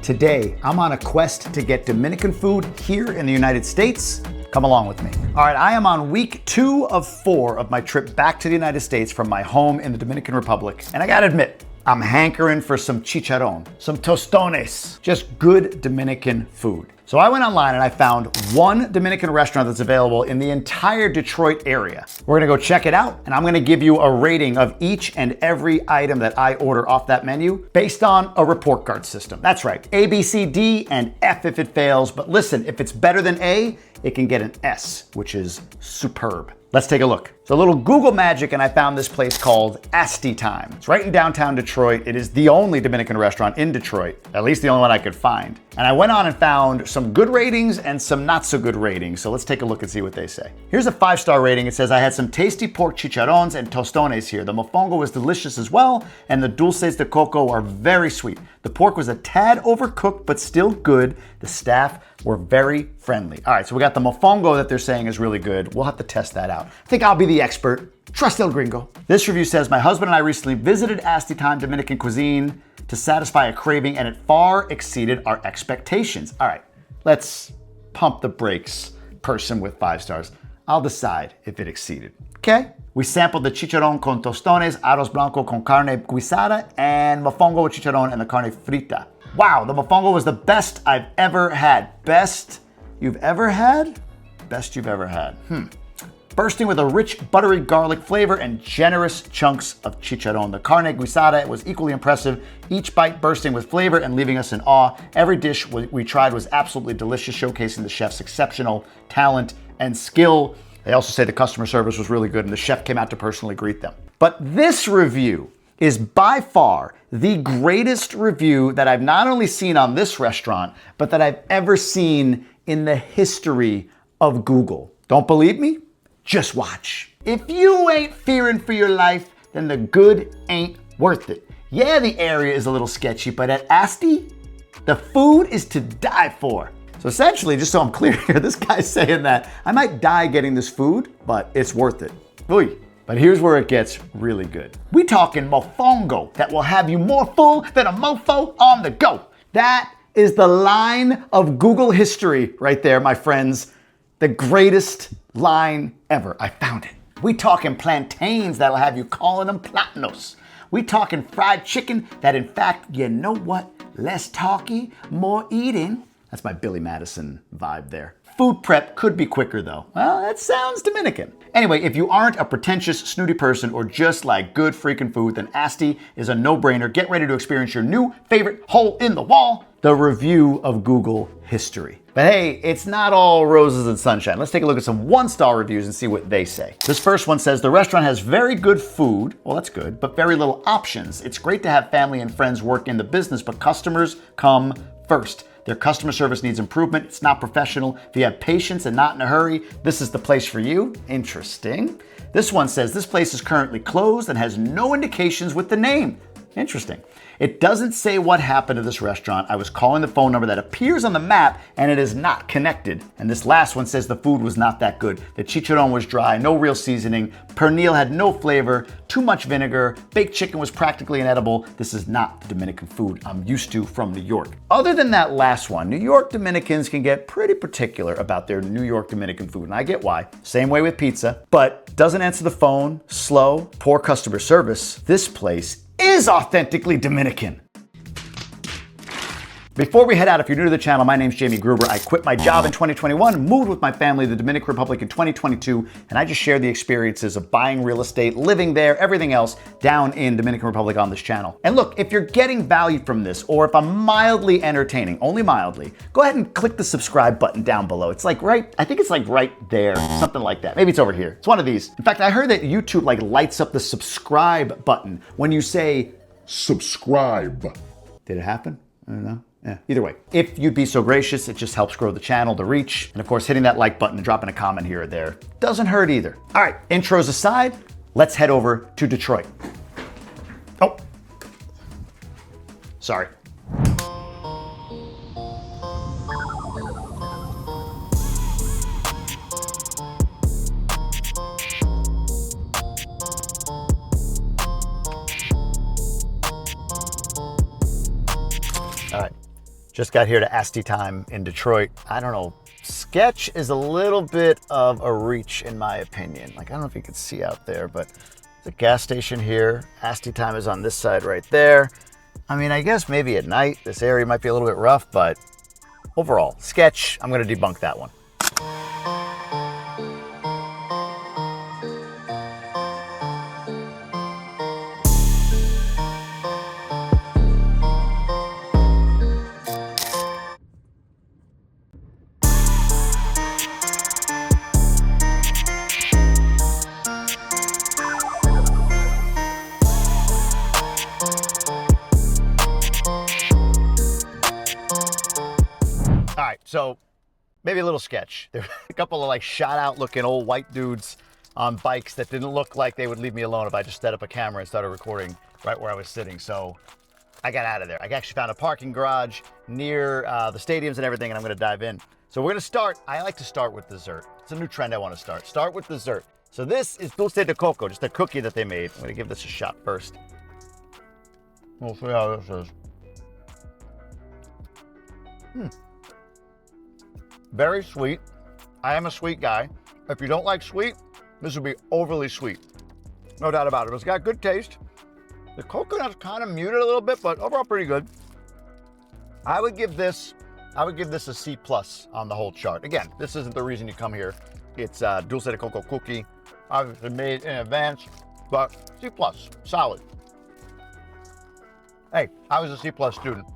Today, I'm on a quest to get Dominican food here in the United States. Come along with me. All right, I am on week 2 of 4 of my trip back to the United States from my home in the Dominican Republic. And I gotta admit, I'm hankering for some chicharrón, some tostones, just good Dominican food. So I went online and I found one Dominican restaurant that's available in the entire Detroit area. We're gonna go check it out, and I'm gonna give you a rating of each and every item that I order off that menu based on a report card system. That's right, A, B, C, D, and F if it fails. But listen, if it's better than A, it can get an S, which is superb. Let's take a look. So a little Google magic and I found this place called Asty Time. It's right in downtown Detroit. It is the only Dominican restaurant in Detroit, at least the only one I could find. And I went on and found some good ratings and some not so good ratings. So let's take a look and see what they say. Here's a 5-star rating. It says, I had some tasty pork chicharrones and tostones here. The mofongo was delicious as well, and the dulces de coco are very sweet. The pork was a tad overcooked, but still good. The staff were very friendly. All right, so we got the mofongo that they're saying is really good. We'll have to test that out. I think I'll be the expert. Trust El Gringo. This review says, my husband and I recently visited Asty Time Dominican cuisine to satisfy a craving, and it far exceeded our expectations. All right, let's pump the brakes, person with 5 stars. I'll decide if it exceeded, okay? We sampled the chicharrón con tostones, arroz blanco con carne guisada, and mofongo with chicharrón and the carne frita. Wow, the mofongo was the best I've ever had. Best you've ever had? Best you've ever had. Bursting with a rich, buttery garlic flavor and generous chunks of chicharrón. The carne guisada was equally impressive, each bite bursting with flavor and leaving us in awe. Every dish we tried was absolutely delicious, showcasing the chef's exceptional talent and skill. They also say the customer service was really good and the chef came out to personally greet them. But this review is by far the greatest review that I've not only seen on this restaurant, but that I've ever seen in the history of Google. Don't believe me? Just watch. If you ain't fearing for your life, then the good ain't worth it. Yeah, the area is a little sketchy, but at Asty, the food is to die for. So essentially, just so I'm clear here, this guy's saying that I might die getting this food, but it's worth it. Oy. But here's where it gets really good. We talking mofongo that will have you more full than a mofo on the go. That is the line of Google history right there, my friends. The greatest line ever. I found it. We talking plantains that'll have you calling them plátanos. We talking fried chicken that, in fact, you know what? Less talky, more eating. That's my Billy Madison vibe there. Food prep could be quicker though. Well, that sounds Dominican. Anyway, if you aren't a pretentious, snooty person or just like good freaking food, then Asty is a no-brainer. Get ready to experience your new favorite hole in the wall, the review of Google history. But hey, it's not all roses and sunshine. Let's take a look at some 1-star reviews and see what they say. This first one says, the restaurant has very good food. Well, that's good, but very little options. It's great to have family and friends work in the business, but customers come first. Their customer service needs improvement. It's not professional. If you have patience and not in a hurry, this is the place for you. Interesting. This one says this place is currently closed and has no indications with the name. Interesting. It doesn't say what happened to this restaurant. I was calling the phone number that appears on the map and it is not connected. And this last one says the food was not that good. The chicharrón was dry, no real seasoning. Pernil had no flavor, too much vinegar. Baked chicken was practically inedible. This is not the Dominican food I'm used to from New York. Other than that last one, New York Dominicans can get pretty particular about their New York Dominican food, and I get why. Same way with pizza, but doesn't answer the phone, slow, poor customer service. This place is authentically Dominican. Before we head out, if you're new to the channel, my name's Jamie Gruber. I quit my job in 2021, moved with my family to the Dominican Republic in 2022, and I just share the experiences of buying real estate, living there, everything else down in Dominican Republic on this channel. And look, if you're getting value from this, or if I'm mildly entertaining, only mildly, go ahead and click the subscribe button down below. It's like I think it's like right there, something like that. Maybe it's over here. It's one of these. In fact, I heard that YouTube like lights up the subscribe button when you say subscribe. Did it happen? I don't know. Yeah, either way, if you'd be so gracious, it just helps grow the channel, the reach. And of course, hitting that like button and dropping a comment here or there doesn't hurt either. All right, intros aside, let's head over to Detroit. Oh, sorry. All right. Just got here to Asty Time in Detroit. I don't know, sketch is a little bit of a reach in my opinion. Like, I don't know if you can see out there, but there's a gas station here. Asty Time is on this side right there. I mean, I guess maybe at night, this area might be a little bit rough, but overall, sketch, I'm gonna debunk that one. All right, so maybe a little sketch. There were a couple of like shot out looking old white dudes on bikes that didn't look like they would leave me alone if I just set up a camera and started recording right where I was sitting. So I got out of there. I actually found a parking garage near the stadiums and everything, and I'm gonna dive in. So we're gonna start, I like to start with dessert. It's a new trend I wanna start. Start with dessert. So this is Dulce de Coco, just a cookie that they made. I'm gonna give this a shot first. We'll see how this is. Very sweet. I am a sweet guy. If you don't like sweet, this would be overly sweet. No doubt about it. It's got good taste. The coconut's kind of muted a little bit, but overall pretty good. I would give this a C+ on the whole chart. Again, this isn't the reason you come here. It's Dulce de Coco cookie, obviously made in advance, but C+, solid. Hey, I was a C+ student.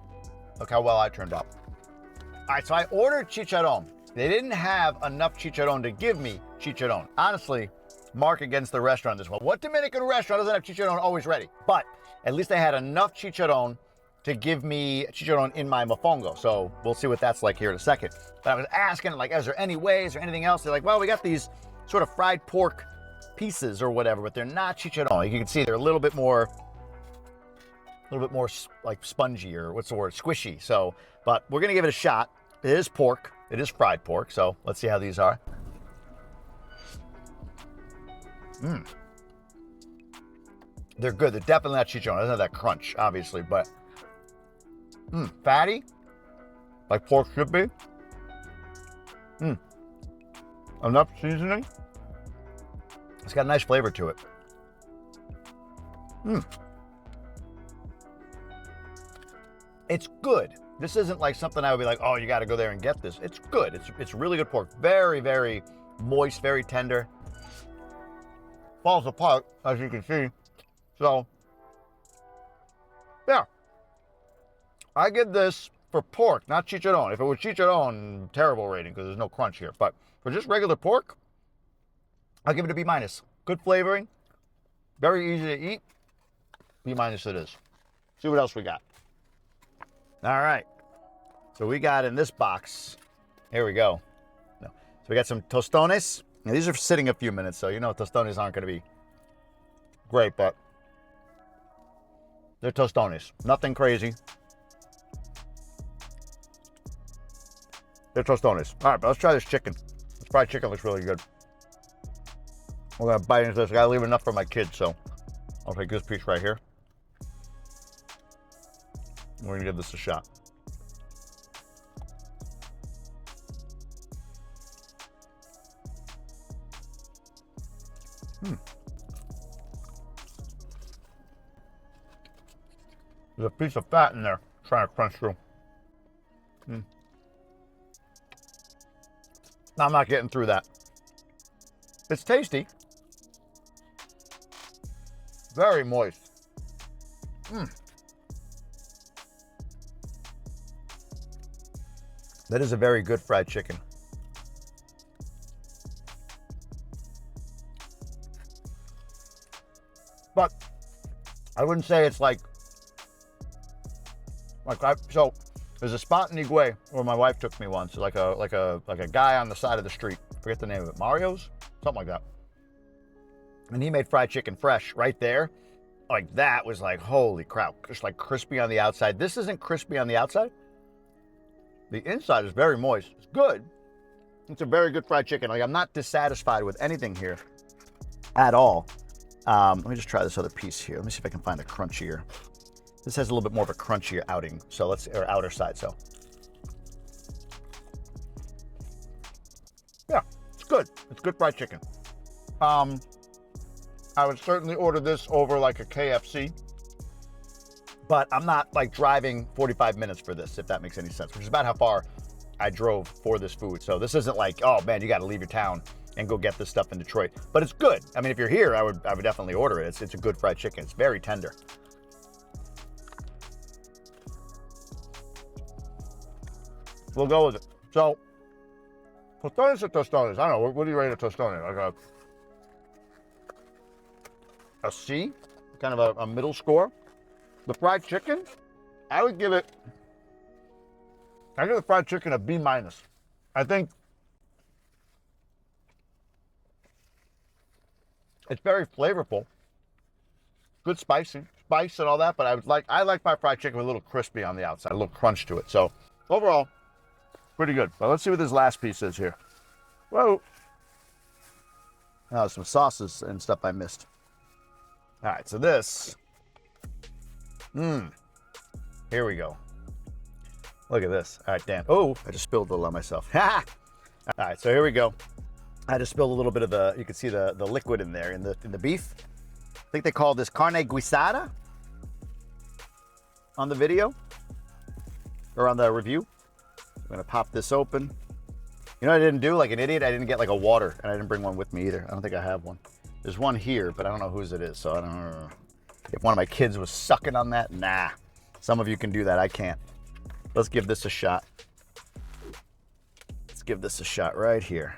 Look how well I turned out. All right, so I ordered chicharrón. They didn't have enough chicharrón to give me chicharrón. Honestly, mark against the restaurant this one. What Dominican restaurant doesn't have chicharrón always ready? But at least they had enough chicharrón to give me chicharrón in my mofongo. So we'll see what that's like here in a second. But I was asking, like, is there any way, is there anything else? They're like, well, we got these sort of fried pork pieces or whatever, but they're not chicharrón. Like you can see, they're a little bit more like spongy, or what's the word, squishy. So, but we're gonna give it a shot. It is pork, it is fried pork. So let's see how these are. They're good. They're definitely not chicharrón. It doesn't have that crunch, obviously, but fatty, like pork should be. Enough seasoning. It's got a nice flavor to it. It's good. This isn't like something I would be like, oh, you got to go there and get this. It's good. It's really good pork. Very, very moist, very tender. Falls apart, as you can see. So, yeah. I give this for pork, not chicharrón. If it was chicharrón, terrible rating because there's no crunch here. But for just regular pork, I'll give it a B-. Good flavoring. Very easy to eat. B- it is. See what else we got. All right. So we got in this box, here we go. So we got some Tostones. Now, these are sitting a few minutes, so you know Tostones aren't going to be great, but they're Tostones. Nothing crazy. They're Tostones. All right, but let's try this chicken. This fried chicken looks really good. We're going to bite into this. I got to leave enough for my kids, so I'll take this piece right here. We're going to give this a shot. There's a piece of fat in there trying to crunch through. No, I'm not getting through that. It's tasty. Very moist. That is a very good fried chicken. But I wouldn't say it's like so there's a spot in Higuay where my wife took me once, like a guy on the side of the street. Forget the name of it. Mario's? Something like that. And he made fried chicken fresh right there. Like that was like, holy crap. Just like crispy on the outside. This isn't crispy on the outside. The inside is very moist. It's good. It's a very good fried chicken. Like, I'm not dissatisfied with anything here at all. Let me just try this other piece here. Let me see if I can find a crunchier. This has a little bit more of a crunchier outing. So or outer side. So Yeah, it's good. It's good fried chicken. I would certainly order this over like a KFC, but I'm not like driving 45 minutes for this, if that makes any sense, which is about how far I drove for this food. So this isn't like, oh man, you got to leave your town and go get this stuff in Detroit, but it's good. I mean, if you're here, I would definitely order it. It's a good fried chicken. It's very tender. We'll go with it. So, Tostones or Tostones? I don't know. What do you rate a Tostone? Like a C? Kind of a middle score? The fried chicken? I would give the fried chicken a B-. I think it's very flavorful. Good spice and all that, but I like my fried chicken with a little crispy on the outside, a little crunch to it. So, overall, pretty good. But let's see what this last piece is here. Whoa. Oh, some sauces and stuff I missed. All right, so this. Here we go. Look at this. All right, Dan. Oh, I just spilled a little on myself. Ha! All right, so here we go. I just spilled a little bit of you can see the liquid in there in the beef. I think they call this Carne Guisada on the video or on the review. I'm gonna pop this open. You know what I didn't do? Like an idiot, I didn't get like a water, and I didn't bring one with me either. I don't think I have one. There's one here, but I don't know whose it is, so I don't know. If one of my kids was sucking on that, nah. Some of you can do that, I can't. Let's give this a shot. Let's give this a shot right here.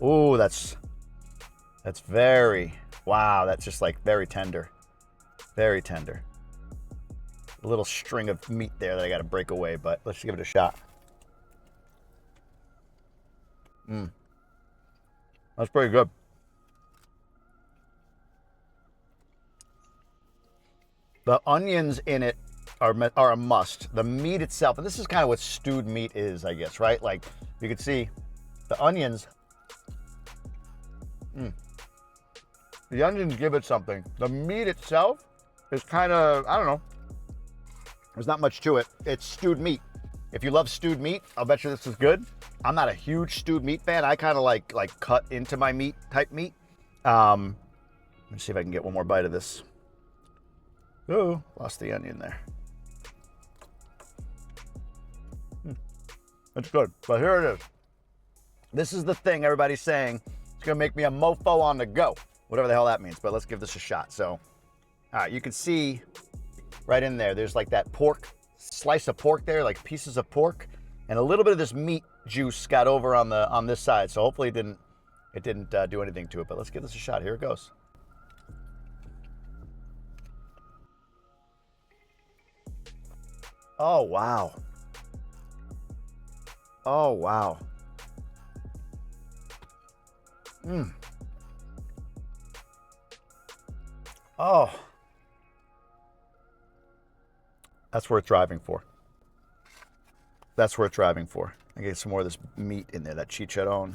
Ooh, that's very, wow, that's just like very tender. Very tender. A little string of meat there that I gotta break away, but let's give it a shot. That's pretty good. The onions in it are a must. The meat itself, and this is kind of what stewed meat is, I guess, right? Like you can see the onions. The onions give it something. The meat itself is kind of, I don't know. There's not much to it. It's stewed meat. If you love stewed meat, I'll bet you this is good. I'm not a huge stewed meat fan. I kind of like cut into my meat type meat. Let me see if I can get one more bite of this. Oh, lost the onion there. It's good, but here it is. This is the thing everybody's saying. It's gonna make me a mofo on the go. Whatever the hell that means, but let's give this a shot. So, all right, you can see right in there, there's like that pork, slice of pork there, like pieces of pork, and a little bit of this meat juice got over on this side. So hopefully it didn't do anything to it, but let's give this a shot. Here it goes. Oh, wow. Oh, wow. Oh. That's worth driving for. That's worth driving for. I get some more of this meat in there, that chicharrón.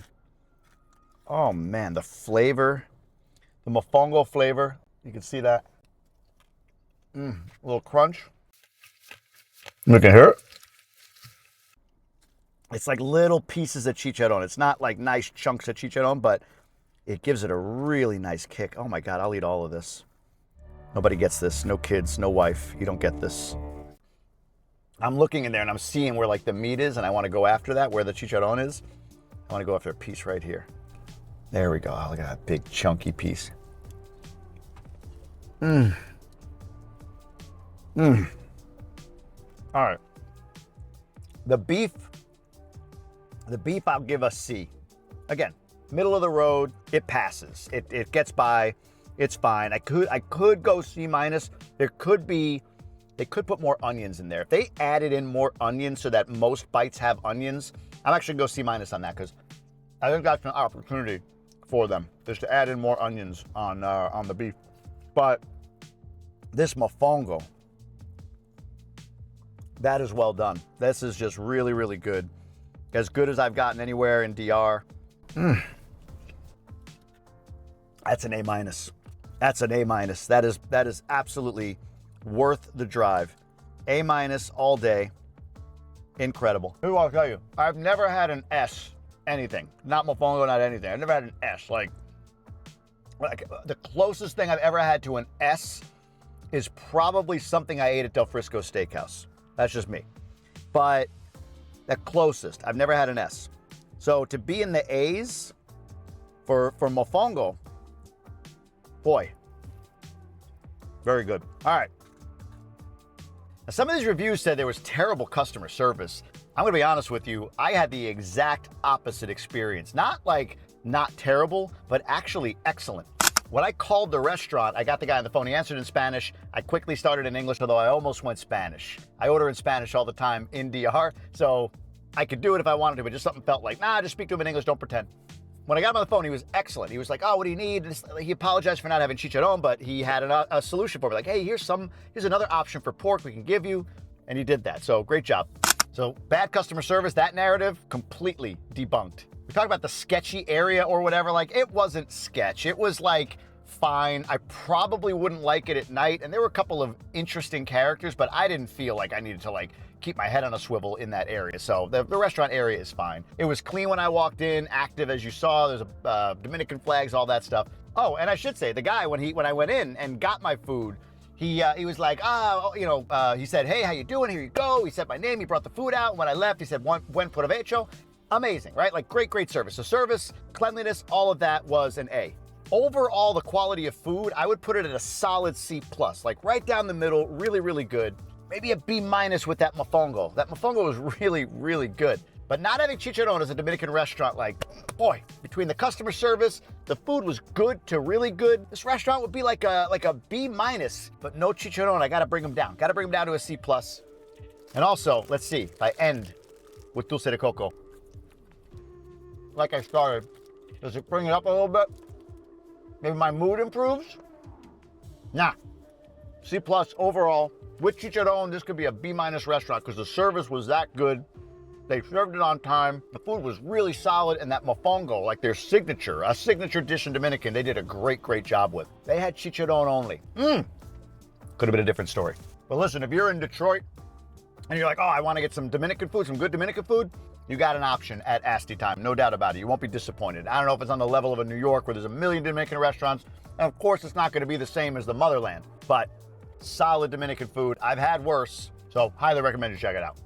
Oh man, the flavor, the mofongo flavor. You can see that. A little crunch. Look at here. It's like little pieces of chicharrón. It's not like nice chunks of chicharrón, but it gives it a really nice kick. Oh my God, I'll eat all of this. Nobody gets this. No kids, no wife. You don't get this. I'm looking in there and I'm seeing where like the meat is, and I want to go after that, where the chicharrón is. I want to go after a piece right here. There we go. Oh, look at that big chunky piece. All right. The beef I'll give a C. Again, middle of the road, it passes. It gets by. It's fine. I could go C-. They could put more onions in there. If they added in more onions so that most bites have onions, I'm actually going to go C- on that, because I think that's an opportunity for them, is to add in more onions on the beef. But this mofongo, that is well done. This is just really, really good. As good as I've gotten anywhere in DR. That's an A-. That's an A-. That is absolutely worth the drive. A- all day. Incredible. I'll tell you, I've never had an S anything. Not Mofongo, not anything. I've never had an S. Like the closest thing I've ever had to an S is probably something I ate at Del Frisco Steakhouse. That's just me. But the closest, I've never had an S. So to be in the A's for Mofongo, boy, very good. All right. Now, some of these reviews said there was terrible customer service. I'm gonna be honest with you, I had the exact opposite experience. Not like not terrible, but actually excellent. When I called the restaurant, I got the guy on the phone. He answered in Spanish. I quickly started in English, although I almost went Spanish. I order in Spanish all the time in DR, so I could do it if I wanted to, but just something felt like, nah, just speak to him in English, don't pretend. When I got him on the phone, he was excellent. He was like, oh, what do you need? He apologized for not having chicharrón, but he had a solution for me. Like, hey, here's another option for pork we can give you. And he did that, so great job. So bad customer service, that narrative, completely debunked. We talk about the sketchy area or whatever, like it wasn't sketch. It was like fine. I probably wouldn't like it at night. And there were a couple of interesting characters, but I didn't feel like I needed to like keep my head on a swivel in that area. So the restaurant area is fine. It was clean when I walked in, active as you saw. There's Dominican flags, all that stuff. Oh, and I should say the guy, when I went in and got my food, he was like, he said, hey, how you doing? Here you go. He said my name. He brought the food out. And when I left, he said, buen provecho. Amazing, right? Like great service. So service, cleanliness, all of that was an A. Overall, the quality of food, I would put it at a solid C+, like right down the middle, really good. Maybe a B- with that Mofongo. That Mofongo was really good. But not having chicharrón as a Dominican restaurant, like, boy, between the customer service, the food was good to really good. This restaurant would be like a B-, but no chicharrón. I gotta bring them down. Gotta bring them down to a C+. And also, let's see, if I end with Dulce de Coco. Like I started, does it bring it up a little bit? Maybe my mood improves? Nah. C+ overall. With chicharrón, this could be a B- restaurant because the service was that good. They served it on time. The food was really solid, and that mofongo, like their signature, a signature dish in Dominican, they did a great job with. They had chicharrón only. Could have been a different story. But listen, if you're in Detroit and you're like, oh, I want to get some Dominican food, some good Dominican food, you got an option at Asty Time, no doubt about it. You won't be disappointed. I don't know if it's on the level of a New York where there's a million Dominican restaurants, and of course it's not going to be the same as the motherland, but solid Dominican food. I've had worse, so highly recommend you check it out.